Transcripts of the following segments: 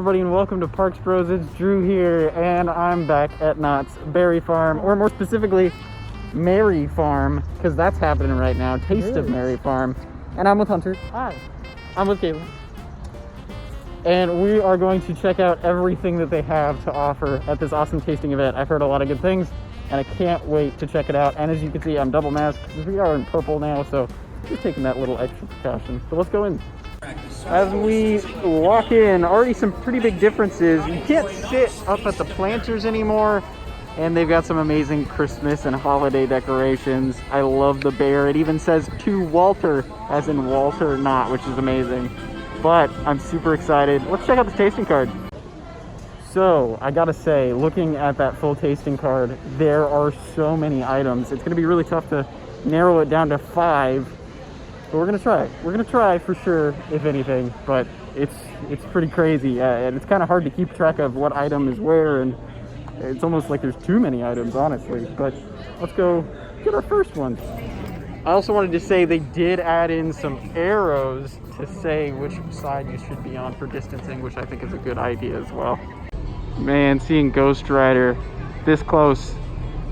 everybody, and welcome to Parks Bros. It's Drew here, and I'm back at Knott's Berry Farm, or more specifically, Mary Farm, because that's happening right now. Taste of Mary Farm. And I'm with Hunter. Hi. I'm with Caitlin. And we are going to check out everything that they have to offer at this awesome tasting event. I've heard a lot of good things, and I can't wait to check it out. And as you can see, I'm double masked because we are in purple now, so just taking that little extra precaution. So let's go in. As we walk in, already some pretty big differences. You can't sit up at the planters anymore, and they've got some amazing Christmas and holiday decorations. I love the bear. It even says to Walter, as in Walter Knott, which is amazing. But I'm super excited. Let's check out the tasting card. So I gotta say, looking at that full tasting card, there are so many items. It's gonna be really tough to narrow it down to 5. But we're gonna try. We're gonna try for sure, if anything. But it's pretty crazy, and it's kind of hard to keep track of what item is where, and it's almost like there's too many items, honestly. But let's go get our first one. I also wanted to say they did add in some arrows to say which side you should be on for distancing, which I think is a good idea as well. Man, seeing Ghost Rider this close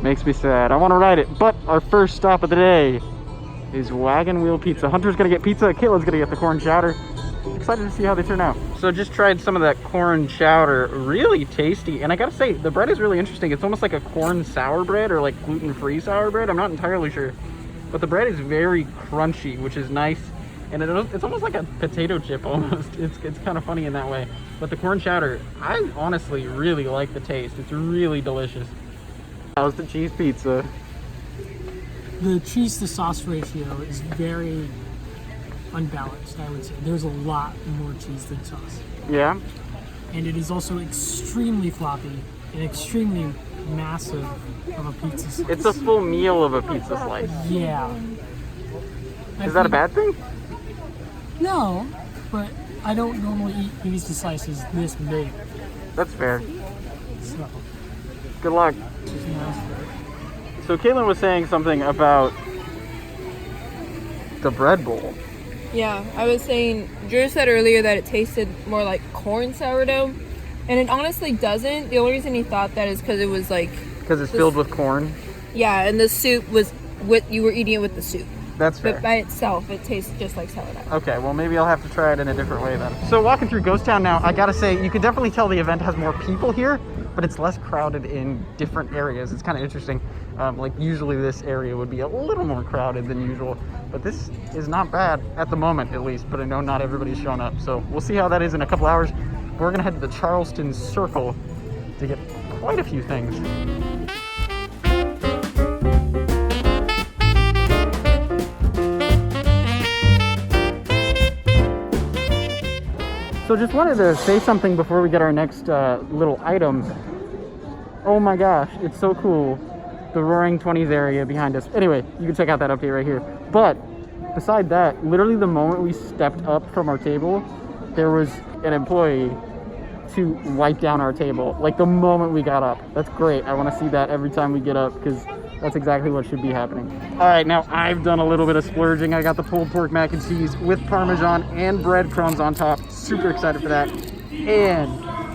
makes me sad. I want to ride it, but our first stop of the day is Wagon Wheel Pizza. Hunter's gonna get pizza, Caitlin's gonna get the corn chowder. Excited to see how they turn out. So just tried some of that corn chowder, really tasty. And I gotta say, the bread is really interesting. It's almost like a corn sour bread or like gluten-free sour bread. I'm not entirely sure, but the bread is very crunchy, which is nice. And it's almost like a potato chip almost. It's kind of funny in that way. But the corn chowder, I honestly really like the taste. It's really delicious. How's the cheese pizza? The cheese to sauce ratio is very unbalanced, I would say. There's a lot more cheese than sauce. Yeah? And it is also extremely floppy and extremely massive of a pizza slice. It's a full meal of a pizza slice. Yeah. Is that a bad thing? No, but I don't normally eat pizza slices this big. That's fair. So, good luck. So Caitlin was saying something about the bread bowl. Yeah, I was saying, Drew said earlier that it tasted more like corn sourdough, and it honestly doesn't. The only reason he thought that is because it was like... Because it's filled with corn? Yeah, and the soup was you were eating it with the soup. That's fair. But by itself, it tastes just like sourdough. Okay, well maybe I'll have to try it in a different way then. So walking through Ghost Town now, I gotta say, you can definitely tell the event has more people here, but it's less crowded in different areas. It's kind of interesting. Like usually this area would be a little more crowded than usual, but this is not bad at the moment at least, but I know not everybody's shown up. So we'll see how that is in a couple hours. We're gonna head to the Charleston Circle to get quite a few things. So just wanted to say something before we get our next little item. Oh my gosh, it's so cool. The Roaring 20s area behind us. Anyway, you can check out that update right here. But beside that, literally the moment we stepped up from our table, there was an employee to wipe down our table. Like the moment we got up. That's great. I want to see that every time we get up because that's exactly what should be happening. All right, now I've done a little bit of splurging. I got the pulled pork mac and cheese with Parmesan and breadcrumbs on top. Super excited for that. And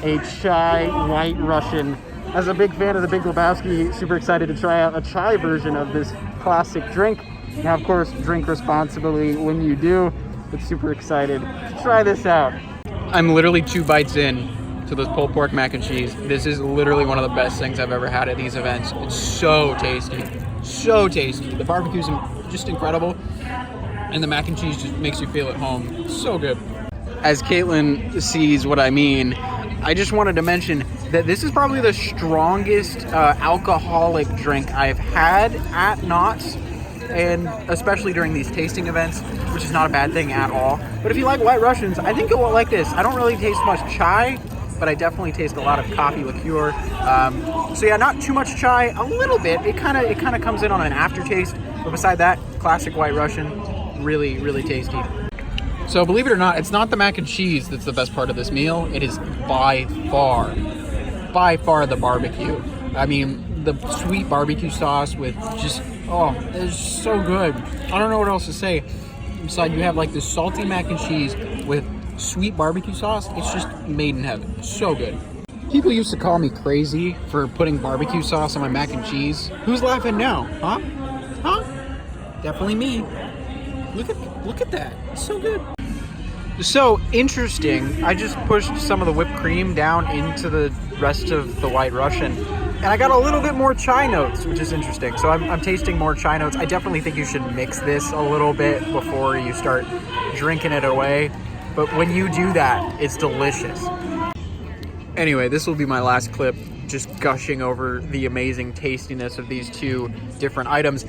a chai white Russian. As a big fan of the Big Lebowski, super excited to try out a chai version of this classic drink. Now, of course, drink responsibly when you do, but super excited to try this out. I'm literally 2 bites in to this pulled pork mac and cheese. This is literally one of the best things I've ever had at these events. It's so tasty, so tasty. The barbecue's just incredible, and the mac and cheese just makes you feel at home. It's so good. As Caitlin sees what I mean, I just wanted to mention that this is probably the strongest alcoholic drink I've had at Knott's, and especially during these tasting events, which is not a bad thing at all. But if you like White Russians, I think you'll like this. I don't really taste much chai, but I definitely taste a lot of coffee liqueur. So yeah, not too much chai, a little bit. It kind of comes in on an aftertaste, but beside that, classic White Russian, really, really tasty. So believe it or not, it's not the mac and cheese that's the best part of this meal. It is by far the barbecue. I mean, the sweet barbecue sauce with just, oh, it's so good. I don't know what else to say. Inside you have like this salty mac and cheese with sweet barbecue sauce. It's just made in heaven. So good. People used to call me crazy for putting barbecue sauce on my mac and cheese. Who's laughing now? Huh? Huh? Definitely me. Look at that. It's so good. So interesting. I just pushed some of the whipped cream down into the rest of the White Russian, and I got a little bit more chai notes, which is interesting. So I'm tasting more chai notes. I definitely think you should mix this a little bit before you start drinking it away. But when you do that, it's delicious. Anyway, this will be my last clip, just gushing over the amazing tastiness of these two different items.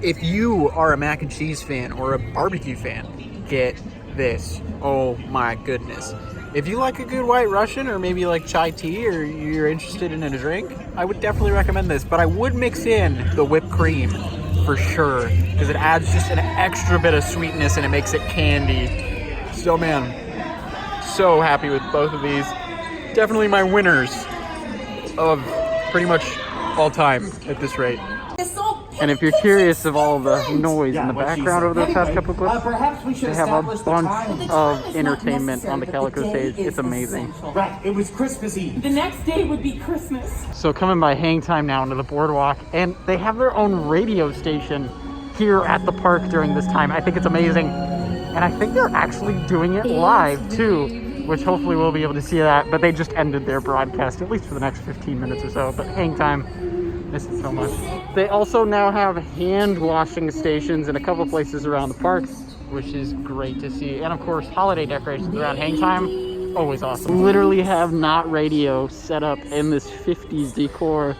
If you are a mac and cheese fan or a barbecue fan, get this. Oh my goodness. If you like a good White Russian, or maybe like chai tea, or you're interested in a drink, I would definitely recommend this. But I would mix in the whipped cream for sure, because it adds just an extra bit of sweetness and it makes it candy. So man, so happy with both of these. Definitely my winners of pretty much all time at this rate. And if you're curious of all the noise in the background over the past couple of clips, they have a bunch of entertainment on the Calico stage. It's amazing. Right, it was Christmas Eve. The next day would be Christmas. So coming by hang time now into the Boardwalk, and they have their own radio station here at the park during this time. I think it's amazing. And I think they're actually doing it live too, which hopefully we'll be able to see that. But they just ended their broadcast, at least for the next 15 minutes or so. But hang time, miss it so much. They also now have hand washing stations in a couple places around the park, which is great to see. And of course, holiday decorations around hang time, always awesome. Literally have Knott radio set up in this 50s decor.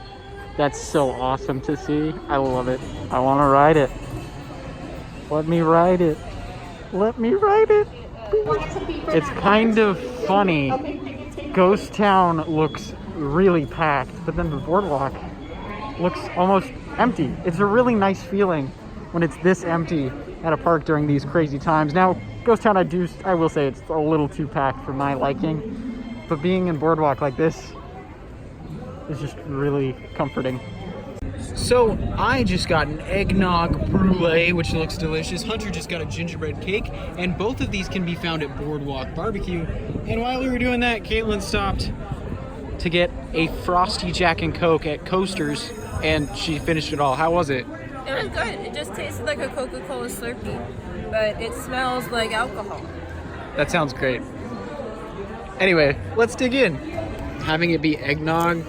That's so awesome to see. I love it. I want to ride it. Let me ride it. Let me ride it. It's kind of funny. Ghost Town looks really packed, but then the Boardwalk looks almost empty. It's a really nice feeling when it's this empty at a park during these crazy times. Now, Ghost Town, I will say it's a little too packed for my liking, but being in Boardwalk like this is just really comforting. So I just got an eggnog brulee, which looks delicious. Hunter just got a gingerbread cake, and both of these can be found at Boardwalk Barbecue. And while we were doing that, Caitlin stopped to get a Frosty Jack and Coke at Coasters, and she finished it all. How was it? It was good. It just tasted like a Coca-Cola Slurpee, but it smells like alcohol. That sounds great. Anyway, let's dig in. Having it be eggnog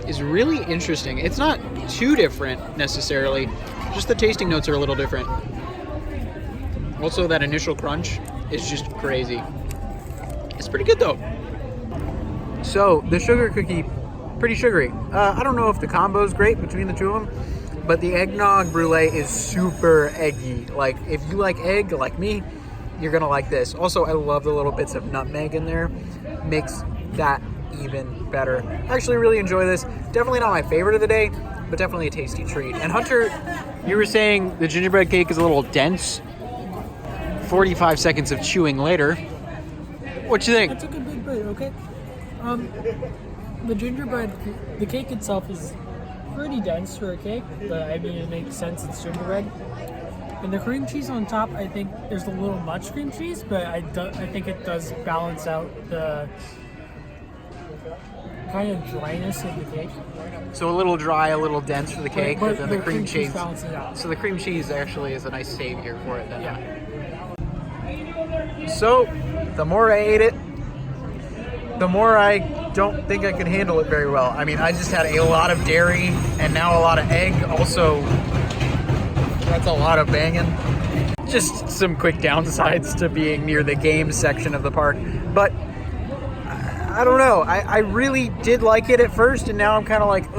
is really interesting. It's not too different necessarily, just the tasting notes are a little different. Also, that initial crunch is just crazy. It's pretty good though. So the sugar cookie, pretty sugary. I don't know if the combo is great between the two of them, but the eggnog brulee is super eggy. Like if you like egg like me, you're gonna like this. Also, I love the little bits of nutmeg in there. Makes that even better. I actually really enjoy this. Definitely not my favorite of the day, but definitely a tasty treat. And Hunter, you were saying the gingerbread cake is a little dense. 45 seconds of chewing later. What you think? I took a big bite, okay? The gingerbread, the cake itself is pretty dense for a cake, but I mean, it makes sense, it's gingerbread. And the cream cheese on top, I think there's a little much cream cheese, but I think it does balance out the kind of dryness of the cake. So a little dry, a little dense for the cake, but then the cream cheese balances it out. So the cream cheese actually is a nice savior for it then. Yeah. So the more I ate it, the more I don't think I could handle it very well. I mean, I just had a lot of dairy and now a lot of egg. Also, that's a lot of banging. Just some quick downsides to being near the games section of the park. But I don't know. I really did like it at first, and now I'm kind of like,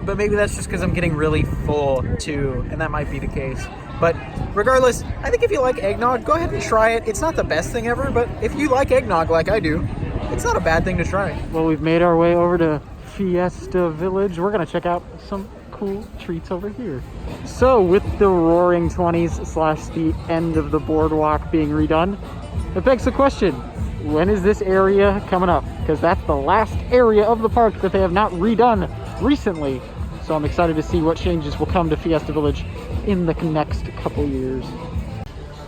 but maybe that's just because I'm getting really full too, and that might be the case. But regardless, I think if you like eggnog, go ahead and try it. It's not the best thing ever, but if you like eggnog like I do, it's not a bad thing to try. Well, we've made our way over to Fiesta Village. We're gonna check out some cool treats over here. So with the Roaring 20s / the end of the Boardwalk being redone, it begs the question, when is this area coming up? Because that's the last area of the park that they have not redone recently. So I'm excited to see what changes will come to Fiesta Village in the next couple years.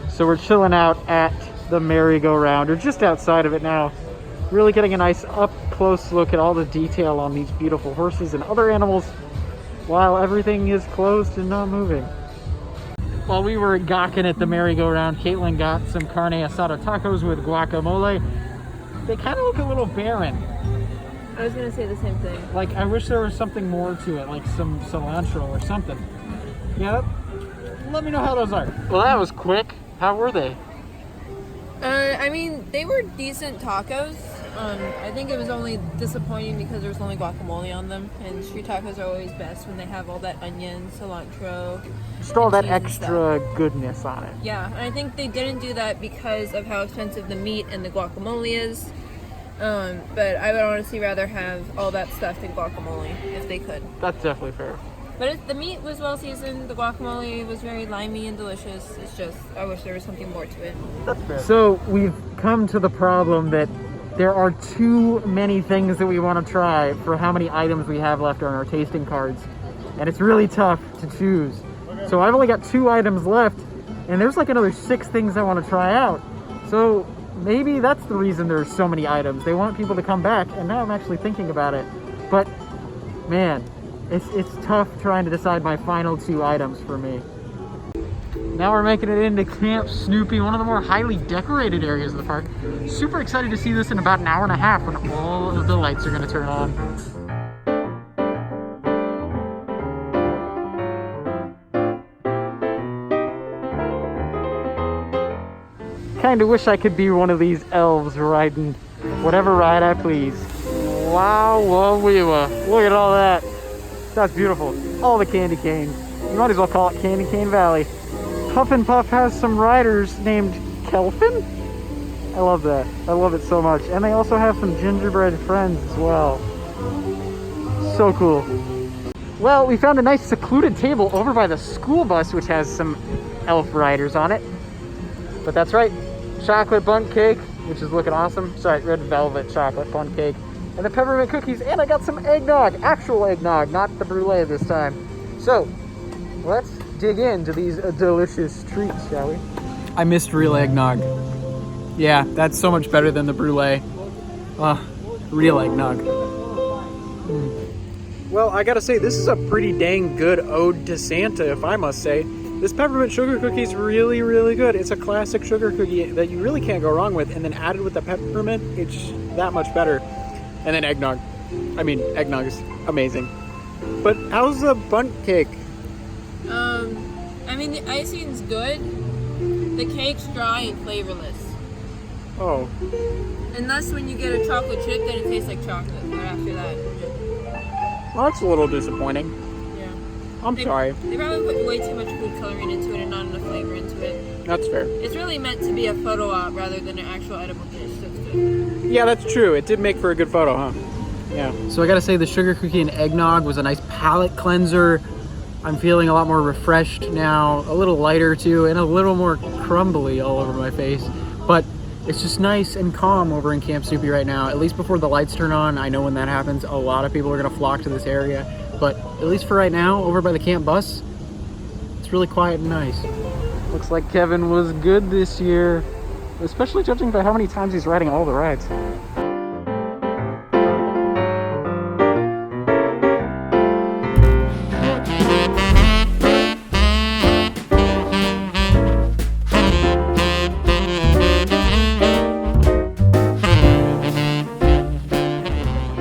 So we're chilling out at the merry-go-round, or just outside of it now. Really getting a nice up-close look at all the detail on these beautiful horses and other animals while everything is closed and not moving. While we were gawking at the merry-go-round, Caitlin got some carne asada tacos with guacamole. They kind of look a little barren. I was gonna say the same thing. Like, I wish there was something more to it, like some cilantro or something. Yeah, let me know how those are. Well, that was quick. How were they? I mean, they were decent tacos. I think it was only disappointing because there was only guacamole on them, and street tacos are always best when they have all that onion, cilantro, Just all that cheese and extra goodness on it. Yeah, and I think they didn't do that because of how expensive the meat and the guacamole is. But I would honestly rather have all that stuff than guacamole if they could. That's definitely fair. But the meat was well seasoned. The guacamole was very limey and delicious. It's just, I wish there was something more to it. That's fair. So we've come to the problem that there are too many things that we want to try for how many items we have left on our tasting cards. And it's really tough to choose. So I've only got 2 items left, and there's like another 6 things I want to try out. So maybe that's the reason there's so many items. They want people to come back, and now I'm actually thinking about it. But man, it's tough trying to decide my final 2 items for me. Now we're making it into Camp Snoopy, one of the more highly decorated areas of the park. Super excited to see this in about an hour and a half when all of the lights are going to turn on. Kinda wish I could be one of these elves riding whatever ride I please. Wow, look at all that. That's beautiful. All the candy canes. You might as well call it Candy Cane Valley. Huff and Puff has some riders named Kelfin? I love that. I love it so much. And they also have some gingerbread friends as well. So cool. Well, we found a nice secluded table over by the school bus, which has some elf riders on it. But that's right. Chocolate bundt cake, which is looking awesome. Sorry, red velvet chocolate bundt cake. And the peppermint cookies, and I got some eggnog, actual eggnog, not the brulee this time. So, let's dig into these delicious treats, shall we? I missed real eggnog. Yeah, that's so much better than the brulee. Real eggnog. Well, I gotta say, this is a pretty dang good ode to Santa, if I must say. This peppermint sugar cookie is really, really good. It's a classic sugar cookie that you really can't go wrong with, and then added with the peppermint, it's that much better. And then eggnog. I mean, eggnog is amazing. But how's the bundt cake? I mean, the icing's good. The cake's dry and flavorless. Oh. Unless when you get a chocolate chip, then it tastes like chocolate. But after that, Well, that's a little disappointing. yeah. I'm sorry. They probably put way too much food coloring into it and not enough flavor into it. That's fair. It's really meant to be a photo op rather than an actual edible dish. That's good. Yeah, that's true. It did make for a good photo, huh? Yeah. So I gotta say, the sugar cookie and eggnog was a nice palate cleanser. I'm feeling a lot more refreshed now, a little lighter too, and a little more crumbly all over my face. But it's just nice and calm over in Camp Snoopy right now. At least before the lights turn on. I know when that happens, a lot of people are gonna flock to this area. But at least for right now, over by the camp bus, it's really quiet and nice. Looks like Kevin was good this year, especially judging by how many times he's riding all the rides.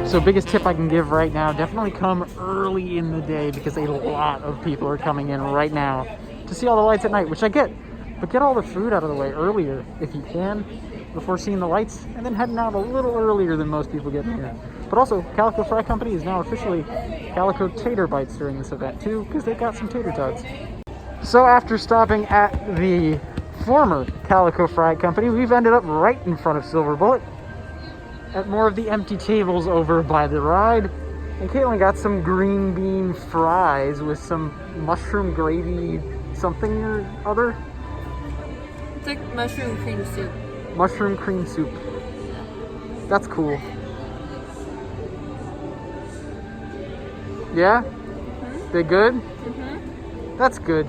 So biggest tip I can give right now, definitely come early in the day because a lot of people are coming in right now to see all the lights at night, which I get. But get all the food out of the way earlier if you can before seeing the lights, and then heading out a little earlier than most people get here. But also, Calico Fry Company is now officially Calico Tater Bites during this event too, because they've got some tater tots. So after stopping at the former Calico Fry Company, we've ended up right in front of Silver Bullet at more of the empty tables over by the ride. And Caitlin got some green bean fries with some mushroom gravy something or other. It's like mushroom cream soup. Mushroom cream soup. That's cool. Yeah? Mm-hmm. They good? Mm-hmm. That's good.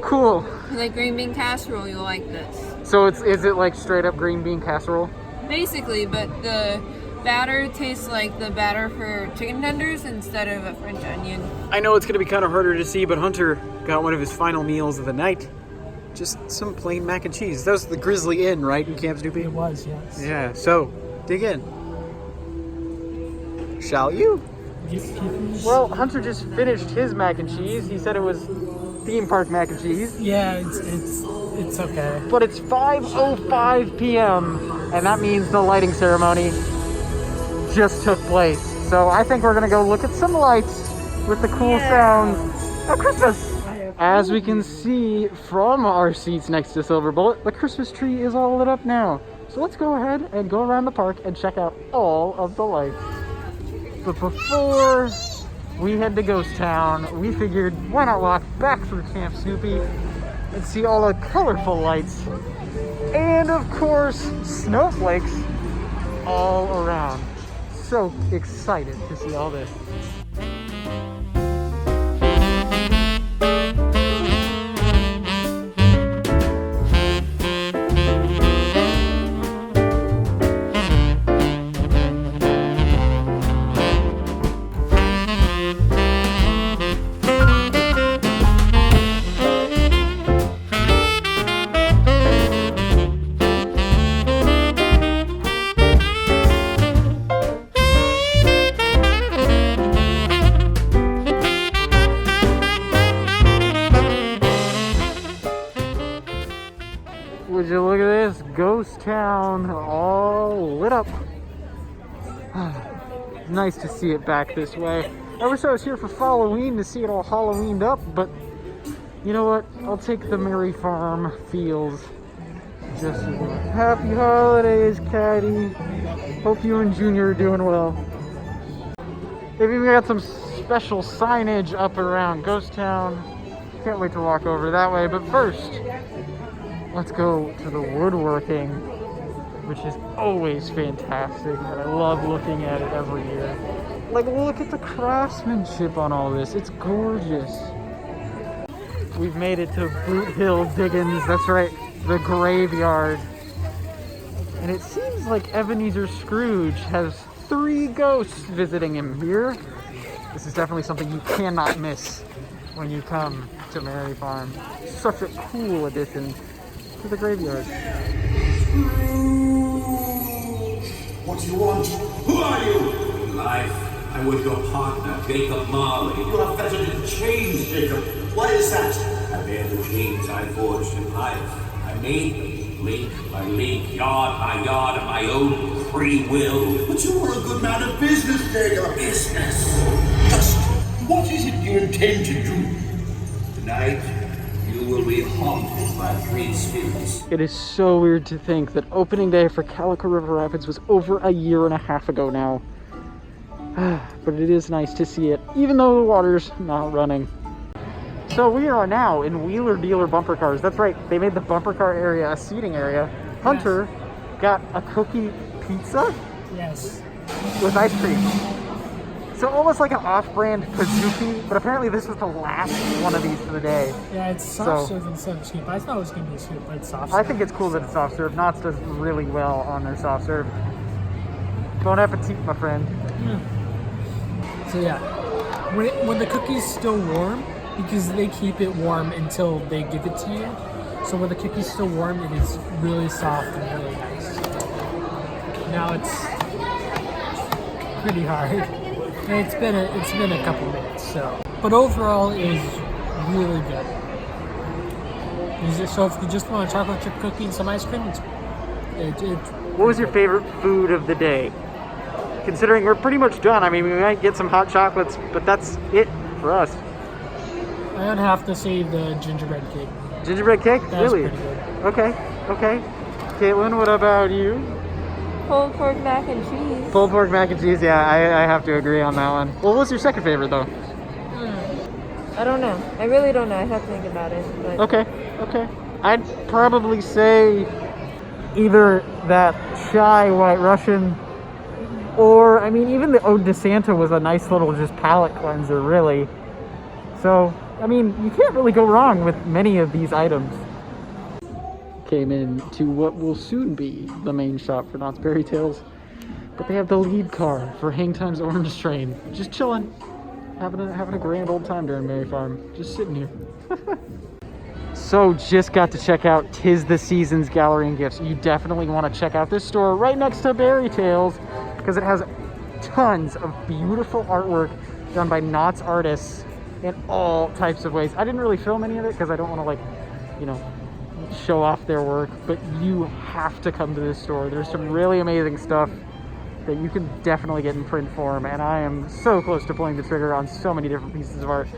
Cool. If you like green bean casserole, you'll like this. So is it like straight up green bean casserole? Basically, but the batter tastes like the batter for chicken tenders instead of a French onion. I know it's going to be kind of harder to see, but Hunter got one of his final meals of the night. Just some plain mac and cheese. That was the Grizzly Inn, right, in Camp Snoopy? It was, yes. Yeah, so, dig in. Shall you? Well, Hunter just finished his mac and cheese. He said it was theme park mac and cheese. Yeah, it's okay. But it's 5:05 p.m. and that means the lighting ceremony just took place. So I think we're gonna go look at some lights with the cool sounds of Christmas. As we can see from our seats next to Silver Bullet, the Christmas tree is all lit up now. So let's go ahead and go around the park and check out all of the lights. But before we head to Ghost Town, we figured why not walk back through Camp Snoopy and see all the colorful lights. And of course, snowflakes all around. So excited to see all this. Would you look at this? Ghost Town all lit up. Nice to see it back this way. I wish I was here for Halloween to see it all Halloweened up, but you know what? I'll take the Merry Farm feels. Just as well. Happy holidays, Caddy. Hope you and Junior are doing well. They've even got some special signage up around Ghost Town. Can't wait to walk over that way, but first, let's go to the woodworking, which is always fantastic, and I love looking at it every year. Like, look at the craftsmanship on all this. It's gorgeous. We've made it to Boot Hill Diggins. That's right, the graveyard. And it seems like Ebenezer Scrooge has 3 ghosts visiting him here. This is definitely something you cannot miss when you come to Merry Farm. Such a cool addition to the graveyard. What do you want? Who are you? Life. I was your partner, Jacob Marley. You are fettered in chains, Jacob. What is that? I bear the chains I forged in life. I made them, link by link, yard by yard, of my own free will. But you are a good man of business, Jacob. Business. Just what is it you intend to do? Tonight, you will be haunted by 3 spirits. It is so weird to think that opening day for Calico River Rapids was over a year and a half ago now. But it is nice to see it, even though the water's not running. So we are now in Wheeler Dealer bumper cars. That's right, they made the bumper car area a seating area. Hunter got a cookie pizza Yes. with ice cream. So almost like an off-brand Kazuki, but apparently this was the last one of these for the day. Yeah, it's soft serve instead of scoop. I thought it was going to be scoop, but it's soft serve. I think it's cool that it's soft serve. Knott's does really well on their soft serve. Bon appetit, my friend. So yeah, when the cookie's still warm, because they keep it warm until they give it to you. So when the cookie's still warm, it is really soft and really nice. Now it's pretty hard. And it's been a couple minutes, so. But overall, it is really good. So if you just want a chocolate chip cookie and some ice cream, What was your favorite food of the day? Considering we're pretty much done. I mean, we might get some hot chocolates, but that's it for us. I would have to say the gingerbread cake. Gingerbread cake? That was Really? pretty good. Okay. Caitlin, what about you? Pulled pork mac and cheese. Pulled pork mac and cheese, yeah, I have to agree on that one. Well, what's your second favorite, though? I don't know. I really don't know. I have to think about it. But Okay. I'd probably say either that chai white Russian, or, I mean, even the Ode to Santa was a nice little just palate cleanser, really. So, I mean, you can't really go wrong with many of these items. came in to what will soon be the main shop for Knott's Berry Tales. But they have the lead car for Hang Time's Orange Train. Just chilling, having a grand old time during Merry Farm. Just sitting here. So just got to check out 'Tis the Season's Gallery and Gifts. You definitely want to check out this store right next to Berry Tales because it has tons of beautiful artwork done by Knott's artists in all types of ways. I didn't really film any of it because I don't want to, like, you know, show off their work, but you have to come to this store. There's some really amazing stuff that you can definitely get in print form, and I am so close to pulling the trigger on so many different pieces of art,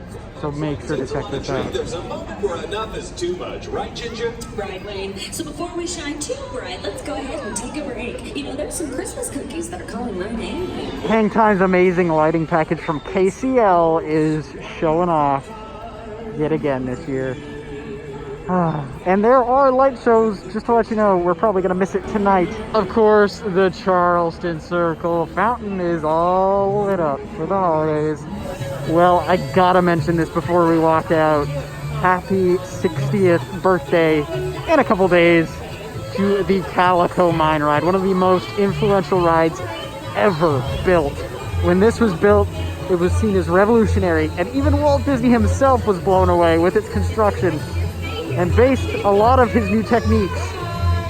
so make sure to check this out. There's a moment where enough is too much, right, Ginger? Right, Wayne. So before we shine too bright, let's go ahead and take a break. You know, there's some Christmas cookies that are calling my name. Hang Time's amazing lighting package from KCL is showing off yet again this year. And there are light shows, just to let you know, we're probably going to miss it tonight. Of course, the Charleston Circle fountain is all lit up for the holidays. Well, I gotta mention this before we walk out. Happy 60th birthday in a couple days to the Calico Mine Ride, one of the most influential rides ever built. When this was built, it was seen as revolutionary, and even Walt Disney himself was blown away with its construction and based a lot of his new techniques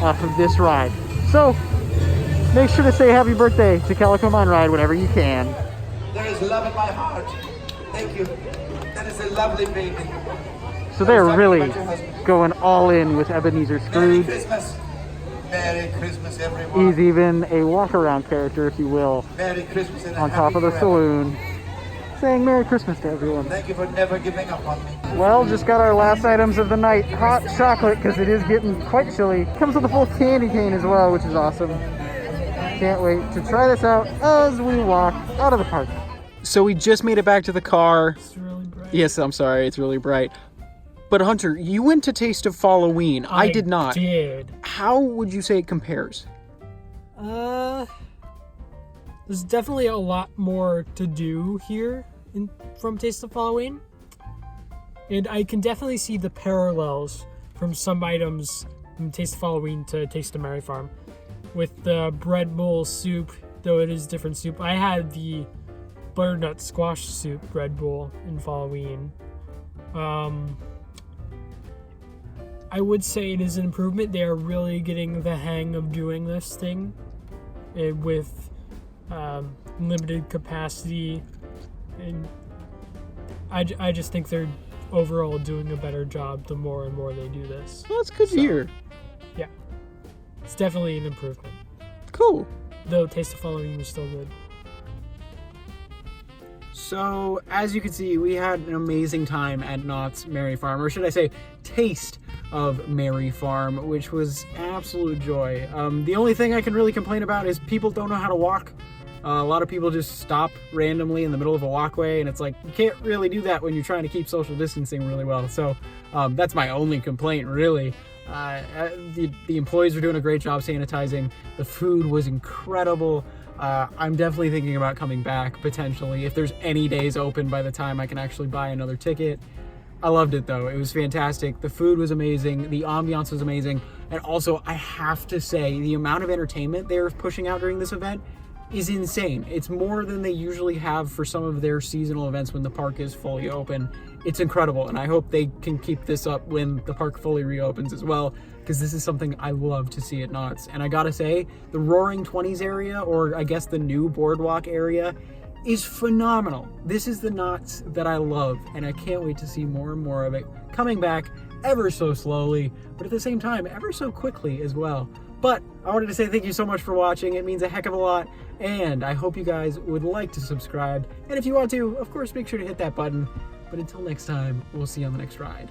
off of this ride. So make sure to say happy birthday to Calico Mine Ride whenever you can. There is love in my heart. Thank you. That is a lovely baby. So they're really going all in with Ebenezer Merry Scrooge. Christmas. Merry Christmas, everyone. He's even a walk-around character, if you will, Merry Christmas and a on top happy of the forever. saloon, saying Merry Christmas to everyone. Thank you for never giving up on me. Well, just got our last items of the night. Hot chocolate, because it is getting quite chilly. Comes with a full candy cane as well, which is awesome. Can't wait to try this out as we walk out of the park. So we just made it back to the car. It's really bright. Yes, I'm sorry, it's really bright. But Hunter, you went to Taste of Halloween. I did not. Did. How would you say it compares? There's definitely a lot more to do here from Taste of Halloween. And I can definitely see the parallels from some items from Taste of Halloween to Taste of Merry Farm. With the bread bowl soup, though it is different soup. I had the butternut squash soup bread bowl in Halloween. I would say it is an improvement. They are really getting the hang of doing this thing with limited capacity, and I just think they're overall doing a better job the more and more they do this. Well, that's good to hear. Yeah, it's definitely an improvement. Cool. Though Taste of Halloween was still good. So, as you can see, we had an amazing time at Knott's Merry Farm, or should I say, Taste of Merry Farm, which was absolute joy. The only thing I can really complain about is people don't know how to walk. A lot of people just stop randomly in the middle of a walkway, and it's like, you can't really do that when you're trying to keep social distancing really well. So that's my only complaint, really. The employees were doing a great job sanitizing. The food was incredible. I'm definitely thinking about coming back, potentially, if there's any days open by the time I can actually buy another ticket. I loved it, though. It was fantastic. The food was amazing. The ambiance was amazing. And also, I have to say, the amount of entertainment they're pushing out during this event is insane. It's more than they usually have for some of their seasonal events when the park is fully open. It's incredible, and I hope they can keep this up when the park fully reopens as well, because this is something I love to see at Knott's. And I gotta say, the Roaring Twenties area, or I guess the new Boardwalk area, is phenomenal. This is the Knott's that I love, and I can't wait to see more and more of it coming back ever so slowly, but at the same time, ever so quickly as well. But I wanted to say thank you so much for watching. It means a heck of a lot, and I hope you guys would like to subscribe. And if you want to, of course, make sure to hit that button. But until next time, we'll see you on the next ride.